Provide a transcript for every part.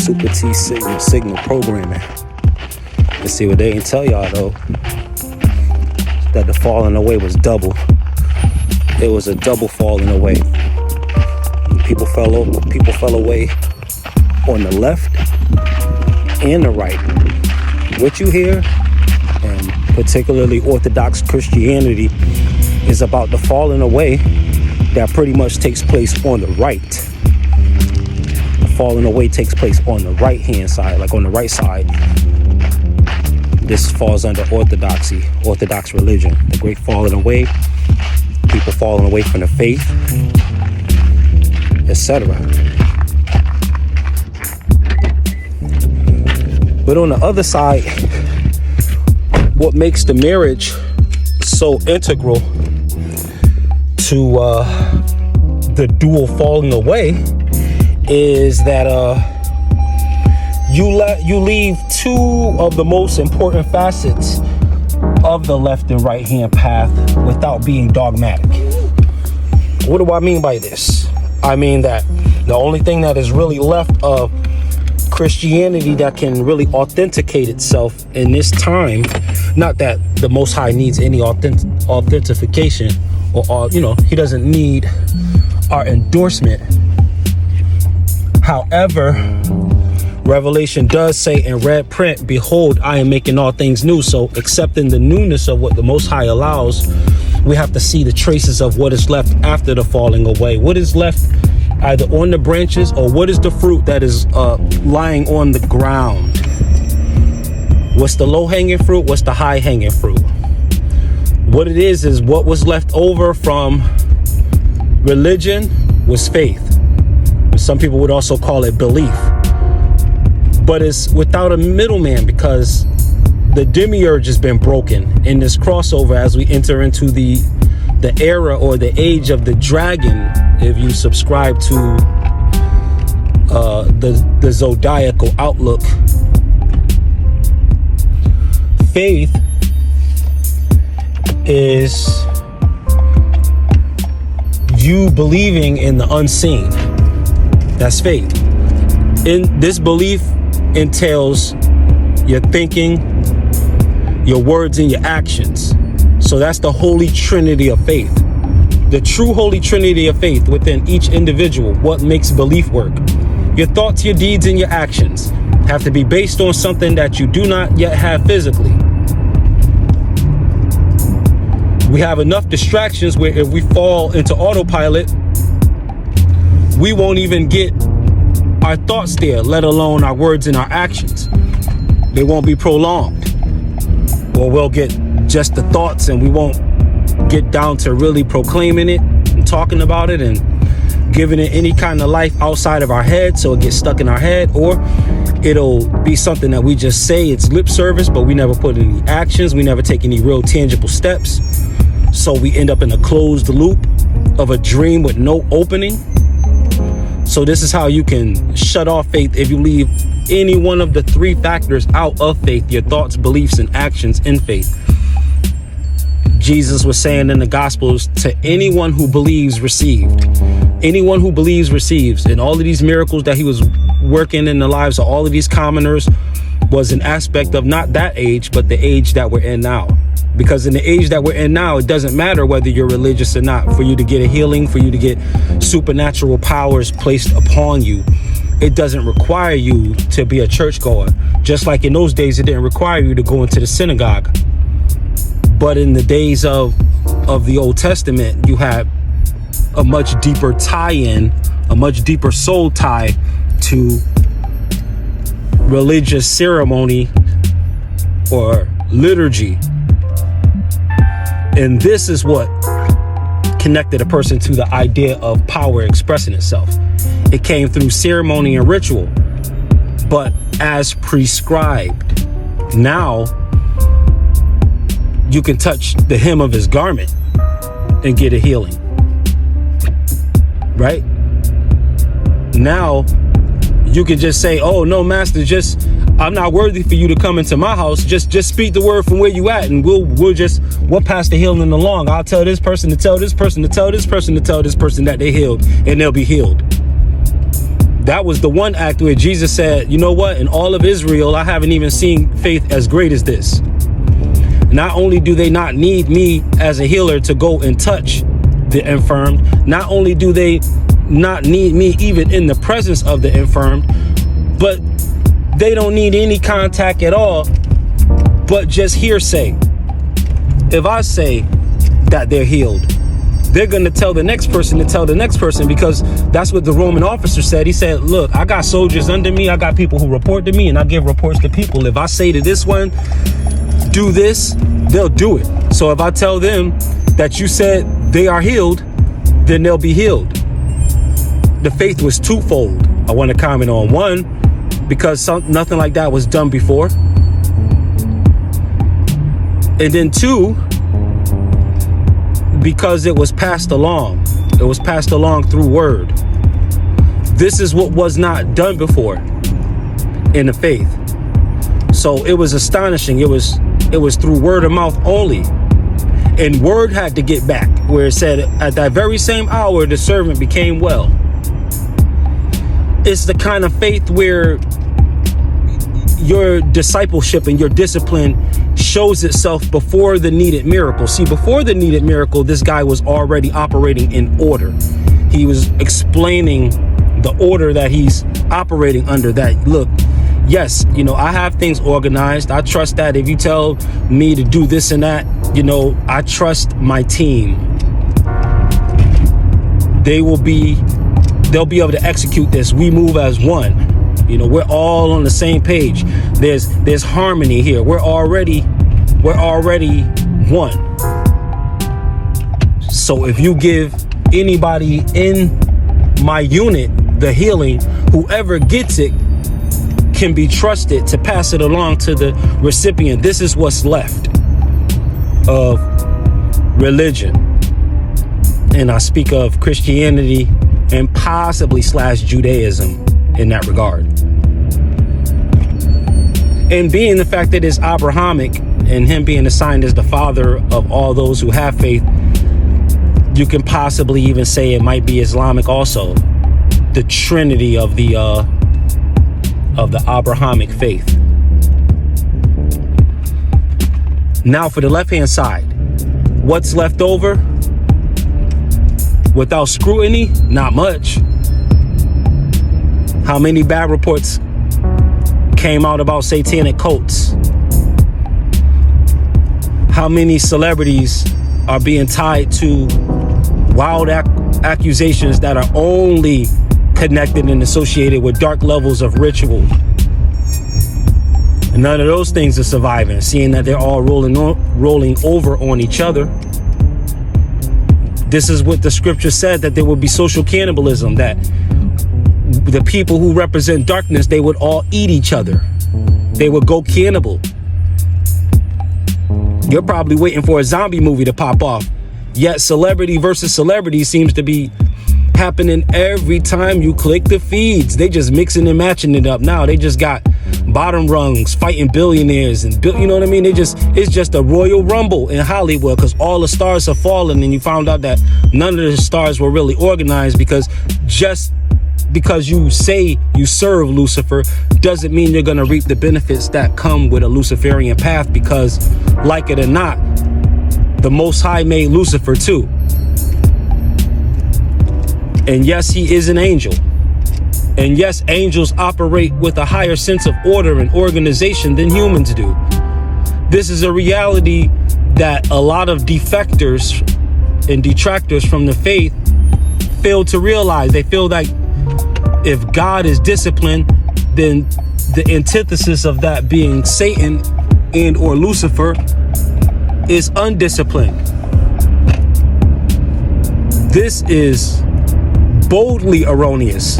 Super T signal programming. Let's see what they didn't tell y'all though. That the falling away was double. It was a double falling away. People fell away on the left and the right. What you hear, and particularly Orthodox Christianity, is about the falling away that pretty much takes place on the right. The falling away takes place on the right hand side, like on the right side. This falls under Orthodox religion. The great falling away, people falling away from the faith, etc. But on the other side, what makes the marriage so integral to the dual falling away is that you leave two of the most important facets of the left and right hand path without being dogmatic. What do I mean by this? I mean that the only thing that is really left of Christianity that can really authenticate itself in this time, not that the Most High needs any authentication or he doesn't need our endorsement. However, Revelation does say in red print, behold, I am making all things new. So accepting the newness of what the Most High allows, we have to see the traces of what is left after the falling away. What is left either on the branches, or what is the fruit that is lying on the ground? What's the low-hanging fruit? What's the high-hanging fruit? What it is what was left over from religion was faith. Some people would also call it belief. But it's without a middleman, because the demiurge has been broken in this crossover as we enter into the era or the age of the dragon, if you subscribe to the zodiacal outlook. Faith is you believing in the unseen. That's faith. In this belief entails your thinking, your words, and your actions. So that's the holy trinity of faith. The true holy trinity of faith within each individual. What makes belief work? Your thoughts, your deeds, and your actions have to be based on something that you do not yet have physically. We have enough distractions where if we fall into autopilot, we won't even get our thoughts there, let alone our words and our actions. They won't be prolonged. Or we'll get just the thoughts and we won't get down to really proclaiming it and talking about it and giving it any kind of life outside of our head, so it gets stuck in our head. Or it'll be something that we just say, it's lip service, but we never put any actions. We never take any real tangible steps. So we end up in a closed loop of a dream with no opening. So this is how you can shut off faith if you leave any one of the three factors out of faith: your thoughts, beliefs, and actions in faith. Jesus was saying in the Gospels, to anyone who believes received. Anyone who believes receives. And all of these miracles that he was working in the lives of all of these commoners was an aspect of not that age, but the age that we're in now. Because in the age that we're in now, it doesn't matter whether you're religious or not. For you to get a healing, for you to get supernatural powers placed upon you, it doesn't require you to be a churchgoer. Just like in those days, it didn't require you to go into the synagogue. But in the days of the Old Testament, you had a much deeper tie-in, a much deeper soul tie to religious ceremony or liturgy. And this is what connected a person to the idea of power expressing itself. It came through ceremony and ritual, but as prescribed. Now, you can touch the hem of his garment and get a healing. Right? Now, you can just say, oh, no, master, I'm not worthy for you to come into my house. Just speak the word from where you at, and we'll pass the healing along. I'll tell this person to tell this person to tell this person to tell this person that they healed, and they'll be healed. That was the one act where Jesus said, you know what? In all of Israel, I haven't even seen faith as great as this. Not only do they not need me as a healer to go and touch the infirmed, not only do they not need me even in the presence of the infirmed, but they don't need any contact at all, but just hearsay. If I say that they're healed, they're going to tell the next person to tell the next person, because that's what the Roman officer said. He said, look, I got soldiers under me. I got people who report to me, and I give reports to people. If I say to this one, do this, they'll do it. So if I tell them that you said they are healed, then they'll be healed. The faith was twofold. I want to comment on one, because nothing like that was done before. And then two, because it was passed along. It was passed along through word. This is what was not done before in the faith. So it was astonishing. It was through word of mouth only. And word had to get back, where it said, at that very same hour, the servant became well. It's the kind of faith where your discipleship and your discipline shows itself before the needed miracle. See, before the needed miracle, this guy was already operating in order. He was explaining the order that he's operating under, that, look, yes, I have things organized. I trust that if you tell me to do this and that, I trust my team. They'll be able to execute this. We move as one. We're all on the same page. There's harmony here. We're already one. So if you give anybody in my unit the healing, whoever gets it can be trusted to pass it along to the recipient. This is what's left of religion. And I speak of Christianity and possibly / Judaism in that regard. And being the fact that it's Abrahamic, and him being assigned as the father of all those who have faith, you can possibly even say it might be Islamic also. The trinity of the Abrahamic faith. Now for the left-hand side, what's left over? Without scrutiny, not much. How many bad reports came out about satanic cults? How many celebrities are being tied to wild accusations that are only connected and associated with dark levels of ritual? And none of those things are surviving, seeing that they're all rolling over on each other. This is what the scripture said, that there would be social cannibalism, that the people who represent darkness, they would all eat each other. They would go cannibal. You're probably waiting for a zombie movie to pop off. Yet celebrity versus celebrity seems to be happening every time you click the feeds. They just mixing and matching it up now. They just got bottom rungs fighting billionaires, and you know what I mean? It's just a Royal Rumble in Hollywood, because all the stars have fallen, and you found out that none of the stars were really organized, because just because you say you serve Lucifer doesn't mean you're going to reap the benefits that come with a Luciferian path, because like it or not, the Most High made Lucifer too. And yes, he is an angel. And yes, angels operate with a higher sense of order and organization than humans do. This is a reality that a lot of defectors and detractors from the faith fail to realize. They feel like if God is disciplined, then the antithesis of that being Satan and or Lucifer is undisciplined. This is boldly erroneous.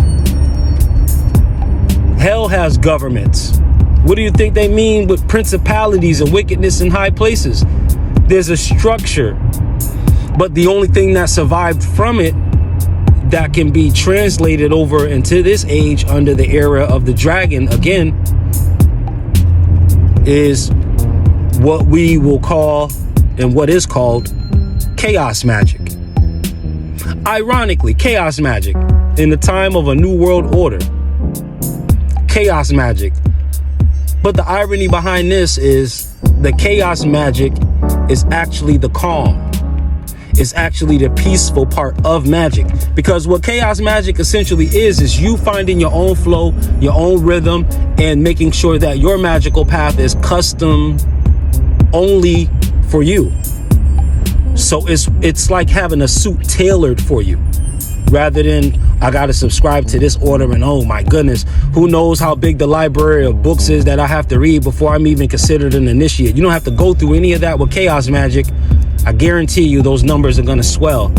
Hell has governments. What do you think they mean with principalities and wickedness in high places? There's a structure, but the only thing that survived from it that can be translated over into this age under the era of the dragon again is what we will call, and what is called, chaos magic. Ironically, chaos magic in the time of a new world order. Chaos magic. But the irony behind this is the chaos magic is actually the calm. It's actually the peaceful part of magic. Because what chaos magic essentially is you finding your own flow, your own rhythm, and making sure that your magical path is custom only for you. So it's like having a suit tailored for you, rather than I gotta subscribe to this order and oh my goodness, who knows how big the library of books is that I have to read before I'm even considered an initiate. You don't have to go through any of that with chaos magic. I guarantee you those numbers are gonna swell,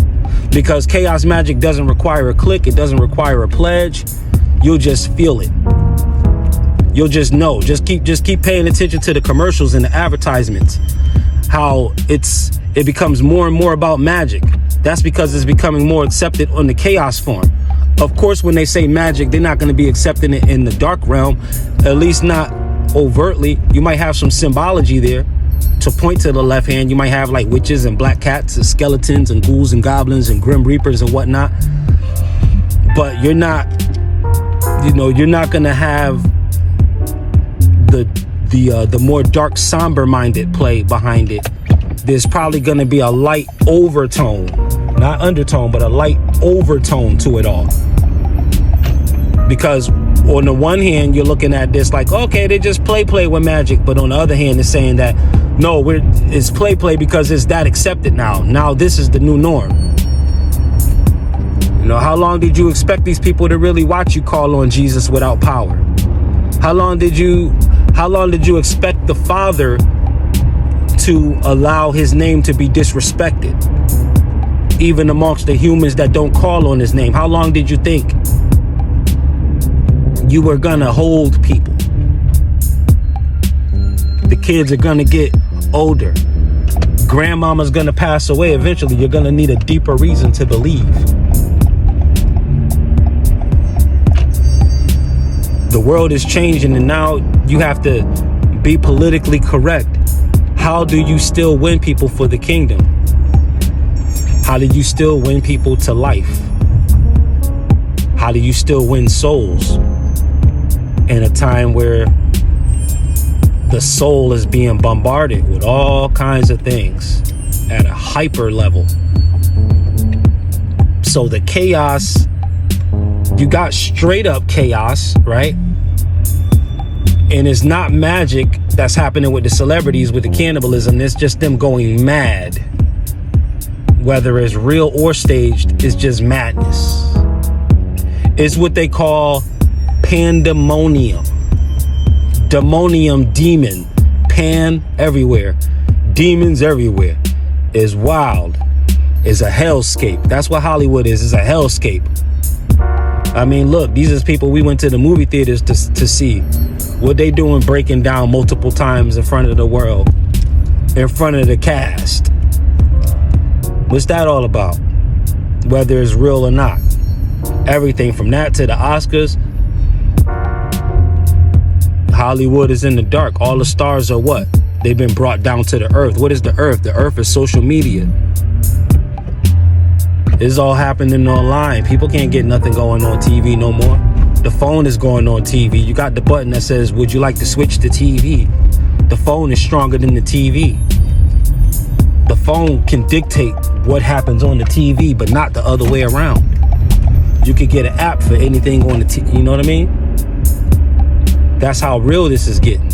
because chaos magic doesn't require a click. It doesn't require a pledge. You'll just feel it. You'll just know. Just keep paying attention to the commercials and the advertisements. How it becomes more and more about magic. That's because it's becoming more accepted on the chaos form. Of course, when they say magic, they're not going to be accepting it in the dark realm, at least not overtly. You might have some symbology there to point to the left hand. You might have like witches and black cats and skeletons and ghouls and goblins and grim reapers and whatnot. But you're not going to have the more dark, somber minded play behind it. There's probably going to be a light overtone, not undertone, but a light overtone to it all. Because on the one hand, you're looking at this like, okay, they just play with magic. But on the other hand, it's saying that, no, it's play because it's that accepted now. Now this is the new norm. You know, how long did you expect these people to really watch you call on Jesus without power? How long did you expect the Father to allow his name to be disrespected, even amongst the humans that don't call on his name? How long did you think you were gonna hold people? The kids are gonna get older. Grandmama's gonna pass away eventually. You're gonna need a deeper reason to believe. The world is changing, and now you have to be politically correct. How do you still win people for the kingdom? How do you still win people to life? How do you still win souls in a time where the soul is being bombarded with all kinds of things at a hyper level? So the chaos, you got straight up chaos, right? And it's not magic that's happening with the celebrities, with the cannibalism. It's just them going mad. Whether it's real or staged, it's just madness. It's what they call pandemonium. Demonium, demon. Pan everywhere. Demons everywhere. Is wild. Is a hellscape. That's what Hollywood is a hellscape. I mean, look, these are people we went to the movie theaters to see. What they doing breaking down multiple times in front of the world, in front of the cast. What's that all about? Whether it's real or not. Everything from that to the Oscars. Hollywood is in the dark. All the stars are what? They've been brought down to the earth. What is the earth? The earth is social media. It's all happening online. People can't get nothing going on TV no more. The phone is going on TV. You got the button that says, would you like to switch to TV? The phone is stronger than the TV. The phone can dictate what happens on the TV, but not the other way around. You could get an app for anything on the TV. You know what I mean? That's how real this is getting.